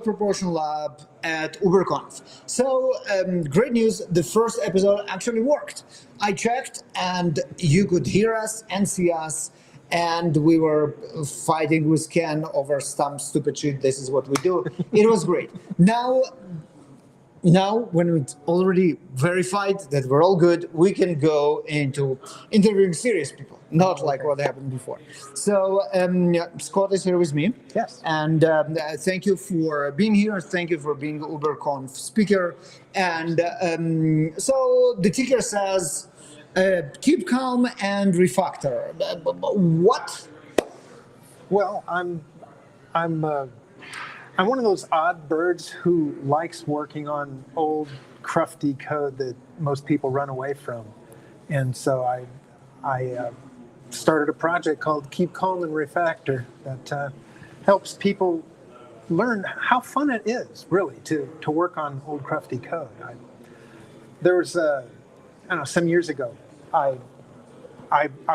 Propulsion Lab at UberConf. So, great news, the first episode actually worked. I checked and you could hear us and see us, and we were fighting with Ken over some stupid shit. This is what we do. It was great. Now, when it's already verified that we're all good, we can go into interviewing serious people, not like what happened before. So, Scott is here with me. Yes. And thank you for being here. Thank you for being UberConf speaker. And so the ticker says, keep calm and refactor. What? Well, I'm one of those odd birds who likes working on old, crufty code that most people run away from, and so I started a project called Keep Calm and Refactor that helps people learn how fun it is, really, to work on old, crufty code. There was, I don't know, some years ago, I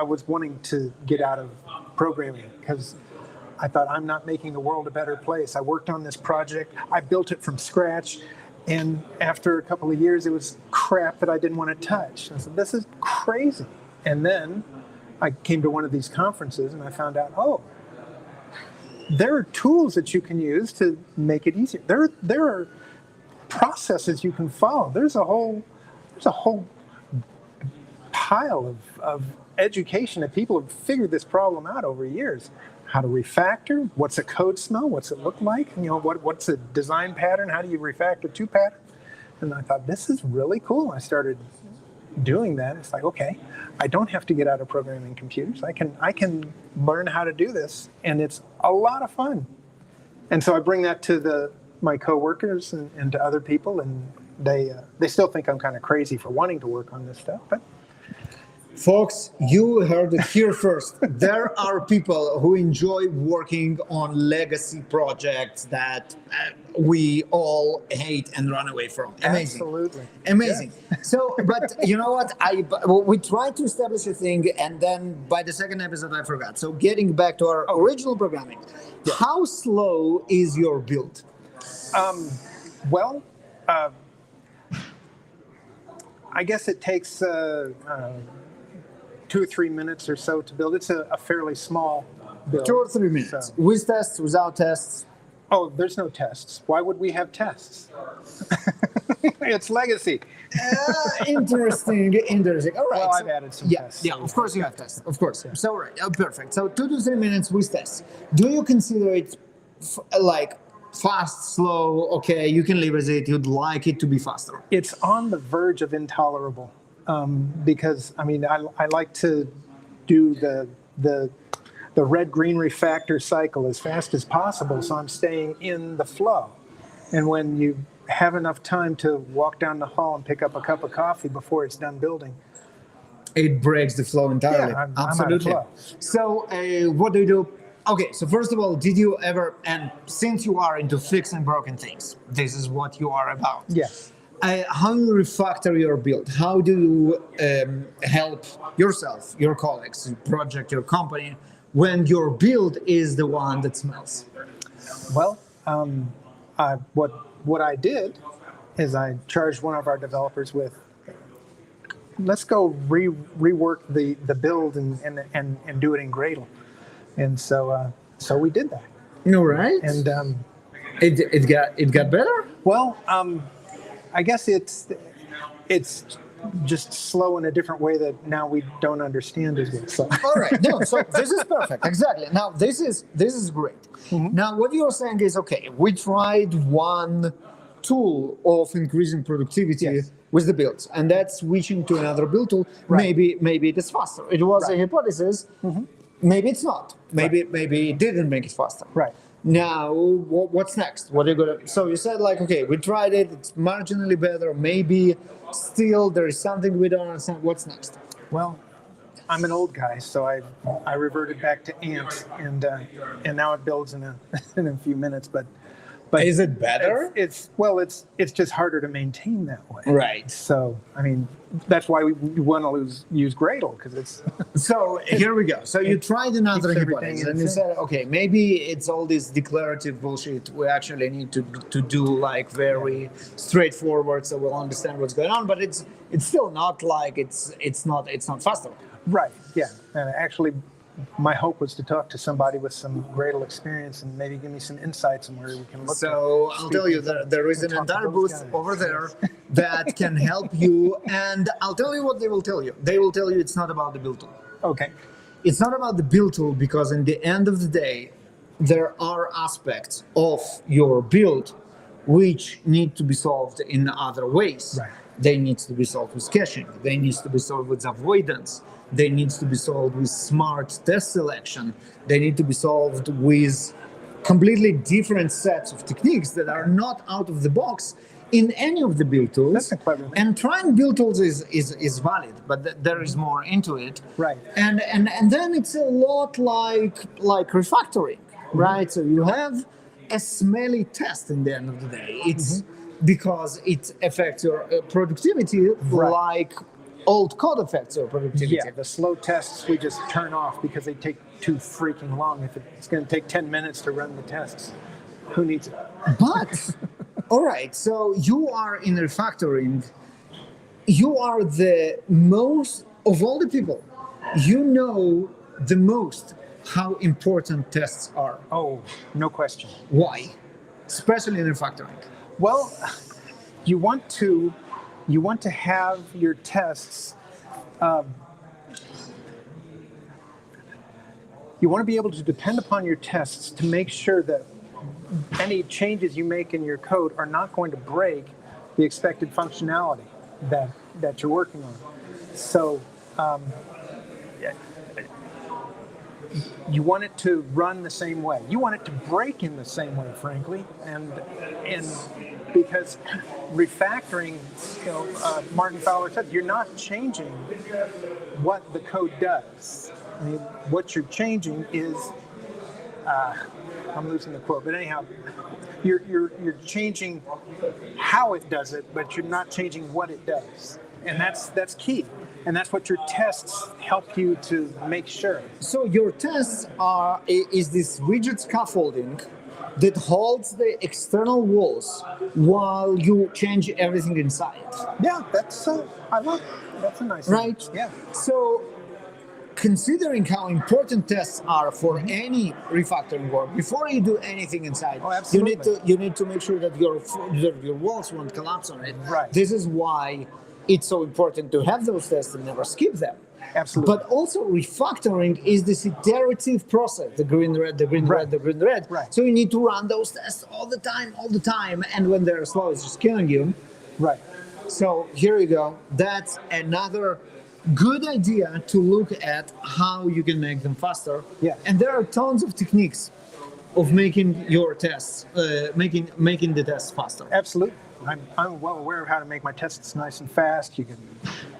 was wanting to get out of programming because I thought, I'm not making the world a better place. I worked on this project. I built it from scratch. And after a couple of years, it was crap that I didn't want to touch. I said, this is crazy. And then I came to one of these conferences and I found out, oh, there are tools that you can use to make it easier. There are processes you can follow. There's a whole pile of education that people have figured this problem out over years. How to refactor, what's a code smell, what's it look like, what's a design pattern, how do you refactor two patterns? And I thought, this is really cool. I started doing that. It's like, okay, I don't have to get out of programming computers. I can learn how to do this, and it's a lot of fun. And so I bring that to my coworkers and to other people, and they still think I'm kind of crazy for wanting to work on this stuff, but folks, you heard it here first. There are people who enjoy working on legacy projects that we all hate and run away from. Amazing. Absolutely. Amazing. Yes. So, but you know what? We tried to establish a thing, and then by the second episode, I forgot. So getting back to our original programming, yes. How slow is your build? I guess it takes 2 or 3 minutes or so to build. It's a fairly small build. 2 or 3 minutes. So. With tests, without tests? Oh, there's no tests. Why would we have tests? It's legacy. Interesting. All right. Well, I've added some tests. Yeah, of course you have tests. Of course. Yeah. So, right. Perfect. So 2 to 3 minutes with tests. Do you consider it like fast, slow, okay, you can live with it, you'd like it to be faster? It's on the verge of intolerable. Because I mean, I like to do the red-green-refactor cycle as fast as possible, so I'm staying in the flow. And when you have enough time to walk down the hall and pick up a cup of coffee before it's done building, it breaks the flow entirely. Yeah, absolutely. I'm out of flow. So, what do you do? Okay, so first of all, did you ever? And since you are into fixing broken things, this is what you are about. Yes. How do you refactor your build? How do you help yourself, your colleagues, your project, your company, when your build is the one that smells? Well, what I did is I charged one of our developers with, let's go rework the build and do it in Gradle, and so we did that. All right. And it got better. Well. I guess it's just slow in a different way that now we don't understand as well. So. All right, no, so this is perfect, exactly. Now this is great. Mm-hmm. Now what you're saying is, okay, we tried one tool of increasing productivity, yes, with the builds, and that's switching to another build tool. Right. Maybe it is faster. It was a hypothesis. Mm-hmm. Maybe it's not. Maybe it didn't make it faster. Right. Now, what's next? What are you gonna? So you said, like, okay, we tried it. It's marginally better. Maybe still there is something we don't understand. What's next? Well, I'm an old guy, so I reverted back to ant, and now it builds in a few minutes. But But is it better? It's just harder to maintain that way. Right. So, I mean, that's why we want to use Gradle, because it's So here we go. So you tried another keeps everything hypothesis, in and you sync. said, okay, maybe it's all this declarative bullshit. We actually need to do like very straightforward, so we'll understand what's going on. But it's still not like it's not faster. right. Yeah, and actually, my hope was to talk to somebody with some Gradle experience and maybe give me some insights on where we can look. So I'll tell you that there is an talk to entire those booth guys. over there that can help you. And I'll tell you what they will tell you. They will tell you it's not about the build tool. Okay. It's not about the build tool, because in the end of the day, there are aspects of your build which need to be solved in other ways. Right. They need to be solved with caching. They need to be solved with avoidance. They need to be solved with smart test selection. They need to be solved with completely different sets of techniques that are not out of the box in any of the build tools. That's a clever thing. And trying build tools is valid, but there is more into it. Right. And then it's a lot like refactoring, right? So you have a smelly test in the end of the day. It's because it affects your productivity, Right. like old code affects your productivity. Yeah, the slow tests we just turn off because they take too freaking long. If it's going to take 10 minutes to run the tests, who needs it? But all right, so you are in refactoring. You are the most of all the people. You know the most how important tests are. Oh, no question. Why? Especially in refactoring. Well, you want to have your tests. You want to be able to depend upon your tests to make sure that any changes you make in your code are not going to break the expected functionality that you're working on. So you want it to run the same way. You want it to break in the same way, frankly, and because refactoring, Martin Fowler said, you're not changing what the code does. I mean, what you're changing is, I'm losing the quote, but anyhow, you're changing how it does it, but you're not changing what it does, and that's key. And that's what your tests help you to make sure. So your tests is this rigid scaffolding that holds the external walls while you change everything inside. Yeah, that's I love it. That's a nice Right? thing. Yeah. So considering how important tests are for any refactoring work, before you do anything inside, Oh, absolutely. you need to make sure that your walls won't collapse on it. Right. This is why it's so important to have those tests and never skip them. Absolutely. But also refactoring is this iterative process, the green, red, the green, red, the green, red. Right. So you need to run those tests all the time. And when they're slow, it's just killing you. Right. So here you go. That's another good idea to look at how you can make them faster. Yeah. And there are tons of techniques of making your tests, making the tests faster. Absolutely. I'm well aware of how to make my tests nice and fast. You can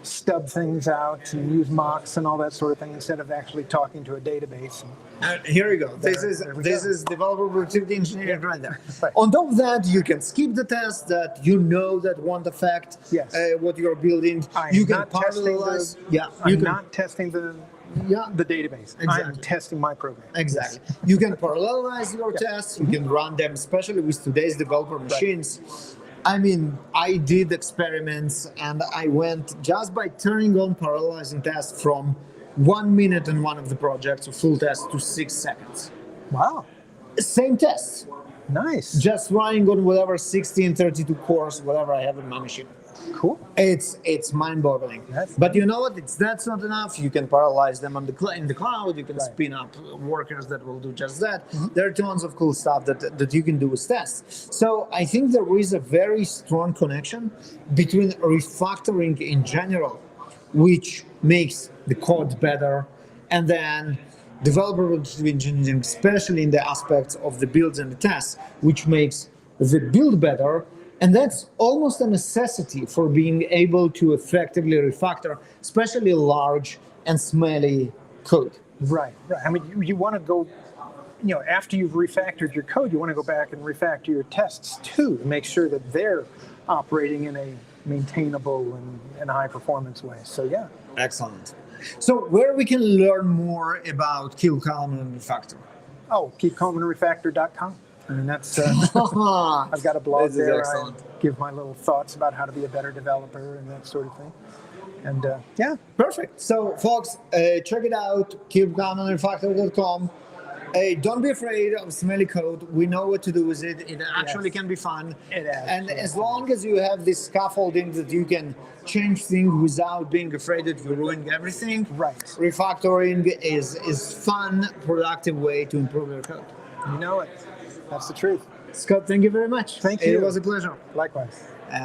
stub things out and use mocks and all that sort of thing instead of actually talking to a database. Here you go. This go. is developer productivity engineering right there. Right. On top of that, you can skip the tests that you know that won't affect Yes. what you're building. I'm You can not testing parallelize. the, you I'm can, not testing the database. I'm Exactly. testing my program. Exactly. You can parallelize your tests. You can run them, especially with today's developer machines. I mean, I did experiments, and I went just by turning on parallelizing tests from 1 minute in one of the projects, a full test, to 6 seconds. Wow. Same test, Nice. just running on whatever 1632 cores, whatever I have in my machine. Cool. It's mind-boggling. Yes. But you know what? That's not enough. You can parallelize them on in the cloud. You can Right. spin up workers that will do just that. There are tons of cool stuff that you can do with tests. So I think there is a very strong connection between refactoring in general, which makes the code better, and then developer productivity engineering, especially in the aspects of the builds and the tests, which makes the build better. And that's almost a necessity for being able to effectively refactor, especially large and smelly code. Right. Right. I mean, you want to go after you've refactored your code, you want to go back and refactor your tests too to make sure that they're operating in a maintainable and high performance way. So yeah. Excellent. So where we can learn more about Calm and Refactor? Oh, keepcalmandrefactor.com. I mean, that's, I've got a blog This is there. excellent. I give my little thoughts about how to be a better developer and that sort of thing. And yeah. Perfect. So folks, check it out, keepcalmandrefactor.com. Don't be afraid of smelly code. We know what to do with it. It actually can be fun. And as long as you have this scaffolding that you can change things without being afraid that you're ruining everything, Right. refactoring is fun, productive way to improve your code. You know it. That's the truth. Scott, thank you very much. Thank you. It was a pleasure. Likewise. And